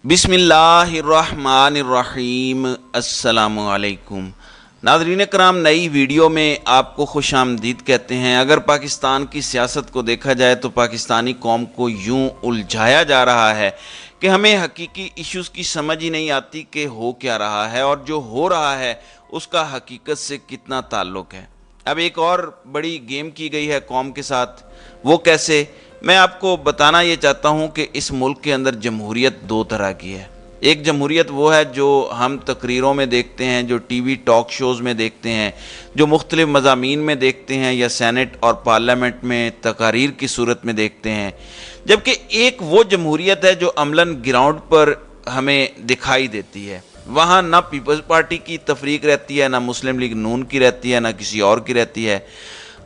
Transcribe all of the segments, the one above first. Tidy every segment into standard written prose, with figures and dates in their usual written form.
بسم اللہ الرحمن الرحیم۔ السلام علیکم ناظرین کرام، نئی ویڈیو میں آپ کو خوش آمدید کہتے ہیں۔ اگر پاکستان کی سیاست کو دیکھا جائے تو پاکستانی قوم کو یوں الجھایا جا رہا ہے کہ ہمیں حقیقی ایشوز کی سمجھ ہی نہیں آتی کہ ہو کیا رہا ہے اور جو ہو رہا ہے اس کا حقیقت سے کتنا تعلق ہے۔ اب ایک اور بڑی گیم کی گئی ہے قوم کے ساتھ، وہ کیسے؟ میں آپ کو بتانا یہ چاہتا ہوں کہ اس ملک کے اندر جمہوریت دو طرح کی ہے۔ ایک جمہوریت وہ ہے جو ہم تقریروں میں دیکھتے ہیں، جو ٹی وی ٹاک شوز میں دیکھتے ہیں، جو مختلف مضامین میں دیکھتے ہیں یا سینٹ اور پارلیمنٹ میں تقاریر کی صورت میں دیکھتے ہیں، جبکہ ایک وہ جمہوریت ہے جو عملاً گراؤنڈ پر ہمیں دکھائی دیتی ہے۔ وہاں نہ پیپلز پارٹی کی تفریق رہتی ہے، نہ مسلم لیگ نون کی رہتی ہے، نہ کسی اور کی رہتی ہے۔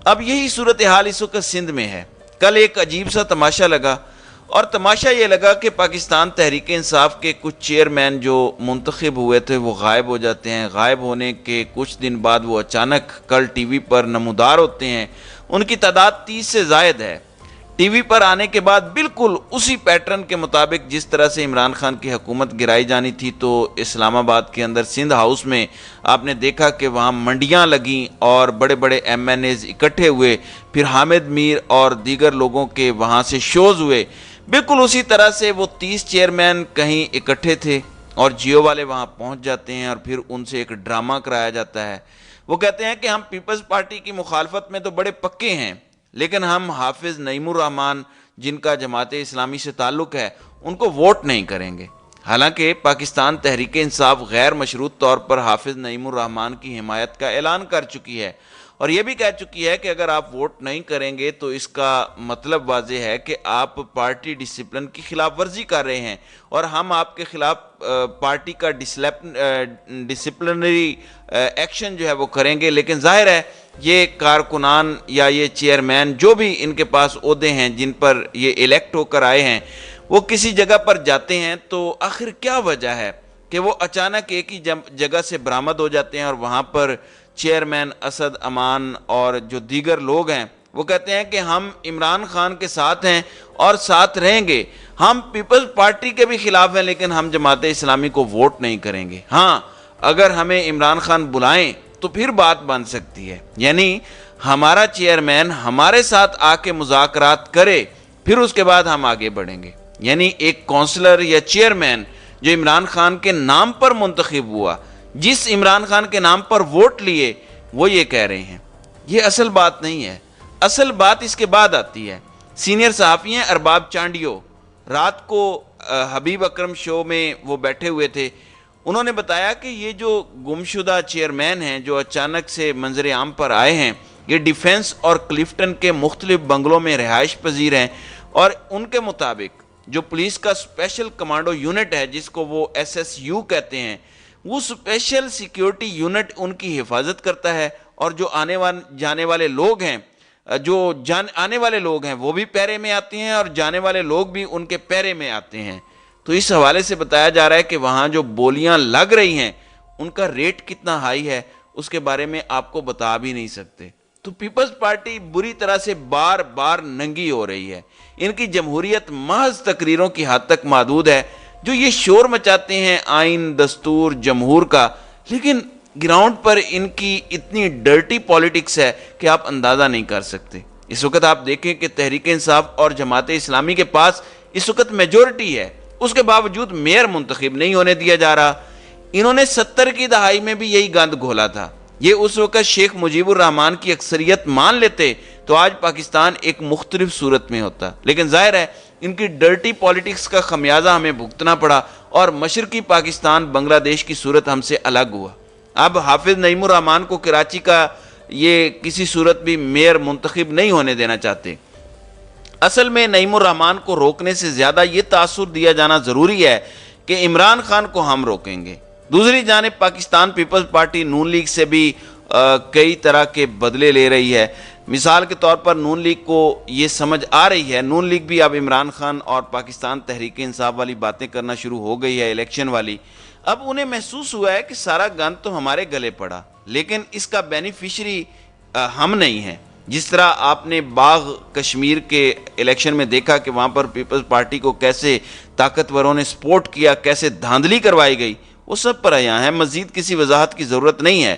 اب یہی صورتحال اس وقت سندھ میں ہے۔ کل ایک عجیب سا تماشا لگا، اور تماشا یہ لگا کہ پاکستان تحریک انصاف کے کچھ چیئرمین جو منتخب ہوئے تھے وہ غائب ہو جاتے ہیں۔ غائب ہونے کے کچھ دن بعد وہ اچانک کل ٹی وی پر نمودار ہوتے ہیں۔ ان کی تعداد 30 سے زائد ہے۔ ٹی وی پر آنے کے بعد بالکل اسی پیٹرن کے مطابق جس طرح سے عمران خان کی حکومت گرائی جانی تھی، تو اسلام آباد کے اندر سندھ ہاؤس میں آپ نے دیکھا کہ وہاں منڈیاں لگیں اور بڑے بڑے ایم این ایز اکٹھے ہوئے، پھر حامد میر اور دیگر لوگوں کے وہاں سے شوز ہوئے۔ بالکل اسی طرح سے وہ 30 چیئرمین کہیں اکٹھے تھے اور جیو والے وہاں پہنچ جاتے ہیں اور پھر ان سے ایک ڈرامہ کرایا جاتا ہے۔ وہ کہتے ہیں کہ ہم پیپلز پارٹی کی مخالفت میں تو بڑے پکے ہیں، لیکن ہم حافظ نعیم الرحمن جن کا جماعت اسلامی سے تعلق ہے ان کو ووٹ نہیں کریں گے۔ حالانکہ پاکستان تحریک انصاف غیر مشروط طور پر حافظ نعیم الرحمن کی حمایت کا اعلان کر چکی ہے، اور یہ بھی کہہ چکی ہے کہ اگر آپ ووٹ نہیں کریں گے تو اس کا مطلب واضح ہے کہ آپ پارٹی ڈسپلن کی خلاف ورزی کر رہے ہیں، اور ہم آپ کے خلاف پارٹی کا ڈسپلنری ایکشن جو ہے وہ کریں گے۔ لیکن ظاہر ہے یہ کارکنان یا یہ چیئرمین جو بھی ان کے پاس عہدے ہیں جن پر یہ الیکٹ ہو کر آئے ہیں، وہ کسی جگہ پر جاتے ہیں تو آخر کیا وجہ ہے کہ وہ اچانک ایک ہی جگہ سے برآمد ہو جاتے ہیں، اور وہاں پر چیئرمین اسد امان اور جو دیگر لوگ ہیں وہ کہتے ہیں کہ ہم عمران خان کے ساتھ ہیں اور ساتھ رہیں گے، ہم پیپلز پارٹی کے بھی خلاف ہیں لیکن ہم جماعت اسلامی کو ووٹ نہیں کریں گے۔ ہاں، اگر ہمیں عمران خان بلائیں تو پھر بات بن سکتی ہے، یعنی ہمارا چیئرمین ہمارے ساتھ آ کے مذاکرات کرے، پھر اس کے بعد ہم آگے بڑھیں گے۔ یعنی ایک کونسلر یا چیئرمین جو عمران خان کے نام پر منتخب ہوا، جس عمران خان کے نام پر ووٹ لیے، وہ یہ کہہ رہے ہیں۔ یہ اصل بات نہیں ہے، اصل بات اس کے بعد آتی ہے۔ سینئر صحافی ہیں ارباب چانڈیو، رات کو حبیب اکرم شو میں وہ بیٹھے ہوئے تھے۔ انہوں نے بتایا کہ یہ جو گمشدہ چیئرمین ہیں جو اچانک سے منظر عام پر آئے ہیں، یہ ڈیفنس اور کلفٹن کے مختلف بنگلوں میں رہائش پذیر ہیں، اور ان کے مطابق جو پولیس کا اسپیشل کمانڈو یونٹ ہے جس کو وہ ایس ایس یو کہتے ہیں، وہ اسپیشل سیکیورٹی یونٹ ان کی حفاظت کرتا ہے، اور جو آنے والے لوگ ہیں وہ بھی پیرے میں آتے ہیں اور جانے والے لوگ بھی ان کے پیرے میں آتے ہیں۔ تو اس حوالے سے بتایا جا رہا ہے کہ وہاں جو بولیاں لگ رہی ہیں ان کا ریٹ کتنا ہائی ہے اس کے بارے میں آپ کو بتا بھی نہیں سکتے۔ تو پیپلز پارٹی بری طرح سے بار بار ننگی ہو رہی ہے۔ ان کی جمہوریت محض تقریروں کی حد تک محدود ہے، جو یہ شور مچاتے ہیں آئین، دستور، جمہور کا، لیکن گراؤنڈ پر ان کی اتنی ڈرٹی پالیٹکس ہے کہ آپ اندازہ نہیں کر سکتے۔ اس وقت آپ دیکھیں کہ تحریک انصاف اور جماعت اسلامی کے پاس اس وقت میجورٹی ہے، اس کے باوجود میئر منتخب نہیں ہونے دیا جا رہا۔ انہوں نے 70 کی دہائی میں بھی یہی گند گھولا تھا۔ یہ اس وقت شیخ مجیب الرحمان کی اکثریت مان لیتے تو آج پاکستان ایک مختلف صورت میں ہوتا، لیکن ظاہر ہے ان کی ڈرٹی پالیٹکس کا خمیازہ ہمیں بھگتنا پڑا، اور مشرقی پاکستان بنگلہ دیش کی صورت ہم سے الگ ہوا۔ اب حافظ نعیم الرحمن کو کراچی کا یہ کسی صورت بھی میئر منتخب نہیں ہونے دینا چاہتے۔ اصل میں نعیم الرحمن کو روکنے سے زیادہ یہ تاثر دیا جانا ضروری ہے کہ عمران خان کو ہم روکیں گے۔ دوسری جانب پاکستان پیپلز پارٹی نون لیگ سے بھی کئی طرح کے بدلے لے رہی ہے۔ مثال کے طور پر نون لیگ کو یہ سمجھ آ رہی ہے، نون لیگ بھی اب عمران خان اور پاکستان تحریک انصاف والی باتیں کرنا شروع ہو گئی ہے، الیکشن والی۔ اب انہیں محسوس ہوا ہے کہ سارا گند تو ہمارے گلے پڑا، لیکن اس کا بینیفیشری ہم نہیں ہیں۔ جس طرح آپ نے باغ کشمیر کے الیکشن میں دیکھا کہ وہاں پر پیپلز پارٹی کو کیسے طاقتوروں نے سپورٹ کیا، کیسے دھاندلی کروائی گئی، وہ سب پر عیاں ہے، مزید کسی وضاحت کی ضرورت نہیں ہے۔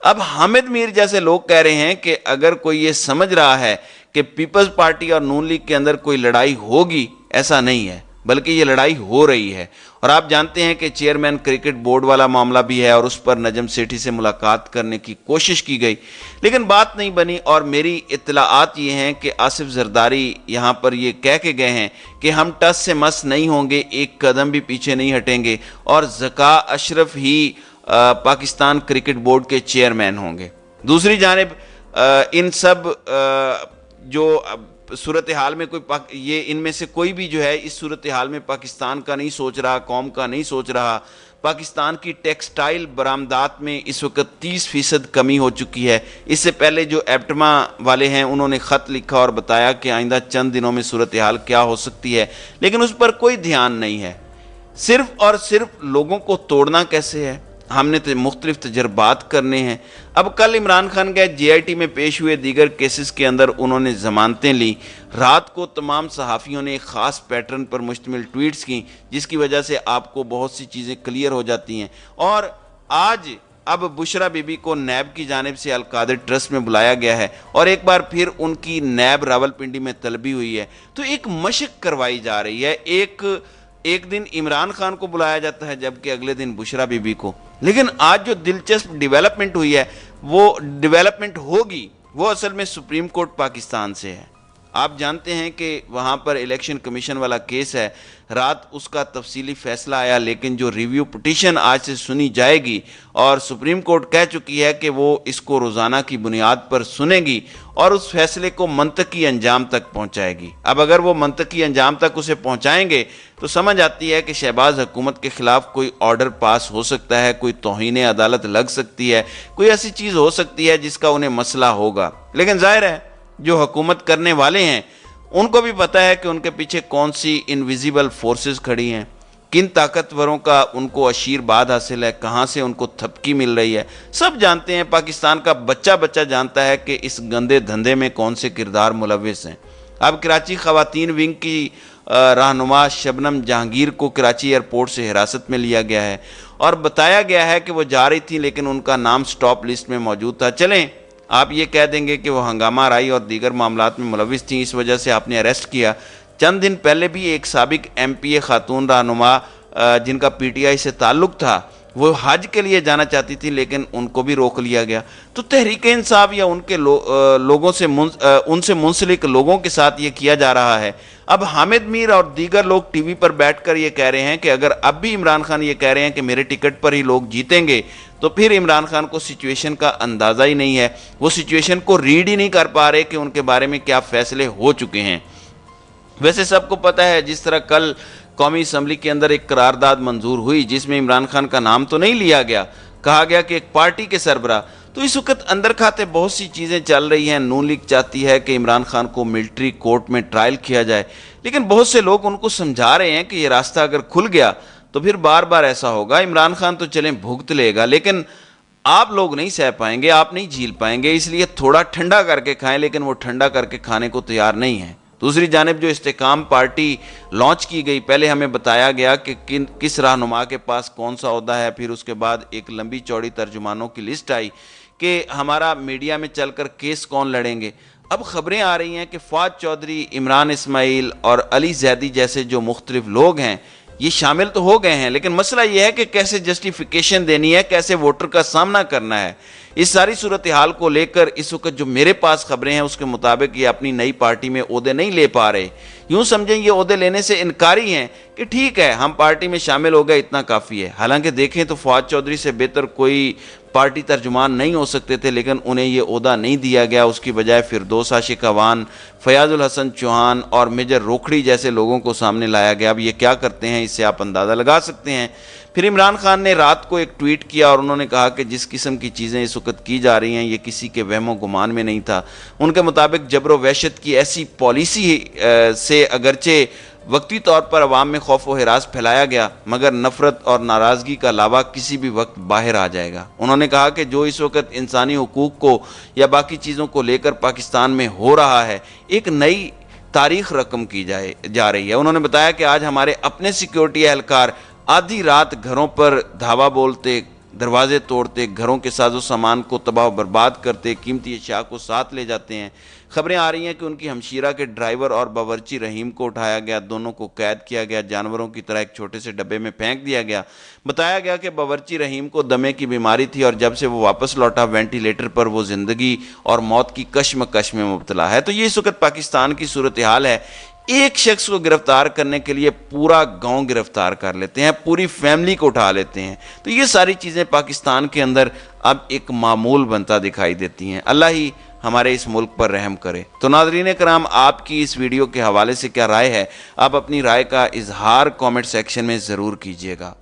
اب حامد میر جیسے لوگ کہہ رہے ہیں کہ اگر کوئی یہ سمجھ رہا ہے کہ پیپلز پارٹی اور نون لیگ کے اندر کوئی لڑائی ہوگی، ایسا نہیں ہے، بلکہ یہ لڑائی ہو رہی ہے۔ اور آپ جانتے ہیں کہ چیئرمین کرکٹ بورڈ والا معاملہ بھی ہے اور اس پر نجم سیٹھی سے ملاقات کرنے کی کوشش کی گئی، لیکن بات نہیں بنی۔ اور میری اطلاعات یہ ہیں کہ آصف زرداری یہاں پر یہ کہہ کے گئے ہیں کہ ہم ٹس سے مس نہیں ہوں گے، ایک قدم بھی پیچھے نہیں ہٹیں گے، اور ذکا اشرف ہی پاکستان کرکٹ بورڈ کے چیئرمین ہوں گے۔ دوسری جانب ان سب جو صورتحال میں یہ ان میں سے کوئی بھی جو ہے اس صورتحال میں پاکستان کا نہیں سوچ رہا، قوم کا نہیں سوچ رہا۔ پاکستان کی ٹیکسٹائل برآمدات میں اس وقت 30% کمی ہو چکی ہے۔ اس سے پہلے جو ایپٹما والے ہیں انہوں نے خط لکھا اور بتایا کہ آئندہ چند دنوں میں صورتحال کیا ہو سکتی ہے، لیکن اس پر کوئی دھیان نہیں ہے۔ صرف اور صرف لوگوں کو توڑنا کیسے ہے، ہم نے مختلف تجربات کرنے ہیں۔ اب کل عمران خان گئے جے آئی ٹی میں پیش ہوئے دیگر کیسز کے اندر انہوں نے ضمانتیں لی۔ رات کو تمام صحافیوں نے ایک خاص پیٹرن پر مشتمل ٹویٹس کی، جس کی وجہ سے آپ کو بہت سی چیزیں کلیئر ہو جاتی ہیں۔ اور آج اب بشرا بی بی کو نیب کی جانب سے القادر ٹرسٹ میں بلایا گیا ہے اور ایک بار پھر ان کی نیب راولپنڈی میں طلبی ہوئی ہے، تو ایک مشق کروائی جا رہی ہے۔ ایک دن عمران خان کو بلایا جاتا ہے جبکہ اگلے دن بشرا بی بی کو۔ لیکن آج جو دلچسپ ڈیولپمنٹ ہوئی ہے، وہ ڈیولپمنٹ ہوگی وہ اصل میں سپریم کورٹ پاکستان سے ہے۔ آپ جانتے ہیں کہ وہاں پر الیکشن کمیشن والا کیس ہے، رات اس کا تفصیلی فیصلہ آیا، لیکن جو ریویو پٹیشن آج سے سنی جائے گی اور سپریم کورٹ کہہ چکی ہے کہ وہ اس کو روزانہ کی بنیاد پر سنے گی اور اس فیصلے کو منطقی انجام تک پہنچائے گی۔ اب اگر وہ منطقی انجام تک اسے پہنچائیں گے تو سمجھ آتی ہے کہ شہباز حکومت کے خلاف کوئی آرڈر پاس ہو سکتا ہے، کوئی توہین عدالت لگ سکتی ہے، کوئی ایسی چیز ہو سکتی ہے جس کا انہیں مسئلہ ہوگا۔ لیکن ظاہر ہے جو حکومت کرنے والے ہیں ان کو بھی پتہ ہے کہ ان کے پیچھے کون سی انویزیبل فورسز کھڑی ہیں، کن طاقتوروں کا ان کو آشیرواد حاصل ہے، کہاں سے ان کو تھپکی مل رہی ہے، سب جانتے ہیں۔ پاکستان کا بچہ جانتا ہے کہ اس گندے دھندے میں کون سے کردار ملوث ہیں۔ اب کراچی خواتین ونگ کی رہنما شبنم جہانگیر کو کراچی ایئرپورٹ سے حراست میں لیا گیا ہے اور بتایا گیا ہے کہ وہ جا رہی تھی لیکن ان کا نام سٹاپ لسٹ میں موجود تھا۔ چلیں آپ یہ کہہ دیں گے کہ وہ ہنگامہ آرائی اور دیگر معاملات میں ملوث تھیں، اس وجہ سے آپ نے اریسٹ کیا۔ چند دن پہلے بھی ایک سابق ایم پی اے خاتون رہنما جن کا پی ٹی آئی سے تعلق تھا، وہ حج کے لیے جانا چاہتی تھی لیکن ان کو بھی روک لیا گیا۔ تو تحریک انصاف یا ان سے منسلک لوگوں کے ساتھ یہ کیا جا رہا ہے۔ اب حامد میر اور دیگر لوگ ٹی وی پر بیٹھ کر یہ کہہ رہے ہیں کہ اگر اب بھی عمران خان یہ کہہ رہے ہیں کہ میرے ٹکٹ پر ہی لوگ جیتیں گے، تو پھر عمران خان کو سچویشن کا اندازہ ہی نہیں ہے، وہ سچویشن کو ریڈ ہی نہیں کر پا رہے کہ ان کے بارے میں کیا فیصلے ہو چکے ہیں۔ ویسے سب کو پتہ ہے جس طرح کل قومی اسمبلی کے اندر ایک قرارداد منظور ہوئی جس میں عمران خان کا نام تو نہیں لیا گیا، کہا گیا کہ ایک پارٹی کے سربراہ، تو اس وقت اندر کھاتے بہت سی چیزیں چل رہی ہیں۔ نون لیگ چاہتی ہے کہ عمران خان کو ملٹری کورٹ میں ٹرائل کیا جائے، لیکن بہت سے لوگ ان کو سمجھا رہے ہیں کہ یہ راستہ اگر کھل گیا تو پھر بار بار ایسا ہوگا۔ عمران خان تو چلیں بھگت لے گا لیکن آپ لوگ نہیں سہ پائیں گے، آپ نہیں جھیل پائیں گے، اس لیے تھوڑا ٹھنڈا کر کے کھائیں، لیکن وہ ٹھنڈا کر کے کھانے کو تیار نہیں ہے۔ دوسری جانب جو استحکام پارٹی لانچ کی گئی، پہلے ہمیں بتایا گیا کہ کس رہنما کے پاس کون سا عہدہ ہے، پھر اس کے بعد ایک لمبی چوڑی ترجمانوں کی لسٹ آئی کہ ہمارا میڈیا میں چل کر کیس کون لڑیں گے۔ اب خبریں آ رہی ہیں کہ فواد چودھری، عمران اسماعیل اور علی زیدی جیسے جو مختلف لوگ ہیں یہ شامل تو ہو گئے ہیں، لیکن مسئلہ یہ ہے کہ کیسے جسٹیفیکیشن دینی ہے، کیسے ووٹر کا سامنا کرنا ہے۔ اس ساری صورتحال کو لے کر اس وقت جو میرے پاس خبریں ہیں اس کے مطابق یہ اپنی نئی پارٹی میں عہدے نہیں لے پا رہے۔ یوں سمجھیں یہ عہدے لینے سے انکاری ہیں کہ ٹھیک ہے ہم پارٹی میں شامل ہو گئے، اتنا کافی ہے۔ حالانکہ دیکھیں تو فواد چودھری سے بہتر کوئی پارٹی ترجمان نہیں ہو سکتے تھے، لیکن انہیں یہ عہدہ نہیں دیا گیا، اس کی بجائے فردوس عاشق اعوان، فیاض الحسن چوہان اور میجر روکھڑی جیسے لوگوں کو سامنے لایا گیا۔ اب یہ کیا کرتے ہیں اس سے آپ اندازہ لگا سکتے ہیں۔ پھر عمران خان نے رات کو ایک ٹویٹ کیا اور انہوں نے کہا کہ جس قسم کی چیزیں اس وقت کی جا رہی ہیں یہ کسی کے وہم و گمان میں نہیں تھا۔ ان کے مطابق جبر و وحشت کی ایسی پالیسی سے اگرچہ وقتی طور پر عوام میں خوف و ہراس پھیلایا گیا، مگر نفرت اور ناراضگی کا لاوا کسی بھی وقت باہر آ جائے گا۔ انہوں نے کہا کہ جو اس وقت انسانی حقوق کو یا باقی چیزوں کو لے کر پاکستان میں ہو رہا ہے، ایک نئی تاریخ رقم کی جا رہی ہے۔ انہوں نے بتایا کہ آج ہمارے اپنے سیکیورٹی اہلکار آدھی رات گھروں پر دھاوا بولتے، دروازے توڑتے، گھروں کے ساز و سامان کو تباہ و برباد کرتے، قیمتی اشیاء کو ساتھ لے جاتے ہیں۔ خبریں آ رہی ہیں کہ ان کی ہمشیرہ کے ڈرائیور اور باورچی رحیم کو اٹھایا گیا، دونوں کو قید کیا گیا، جانوروں کی طرح ایک چھوٹے سے ڈبے میں پھینک دیا گیا۔ بتایا گیا کہ باورچی رحیم کو دمے کی بیماری تھی اور جب سے وہ واپس لوٹا وینٹی لیٹر پر وہ زندگی اور موت کی کشمکش میں مبتلا ہے۔ تو یہ اس وقت پاکستان کی صورتحال ہے۔ ایک شخص کو گرفتار کرنے کے لیے پورا گاؤں گرفتار کر لیتے ہیں، پوری فیملی کو اٹھا لیتے ہیں۔ تو یہ ساری چیزیں پاکستان کے اندر اب ایک معمول بنتا دکھائی دیتی ہیں۔ اللہ ہی ہمارے اس ملک پر رحم کرے۔ تو ناظرین کرام، آپ کی اس ویڈیو کے حوالے سے کیا رائے ہے؟ آپ اپنی رائے کا اظہار کامنٹ سیکشن میں ضرور کیجیے گا۔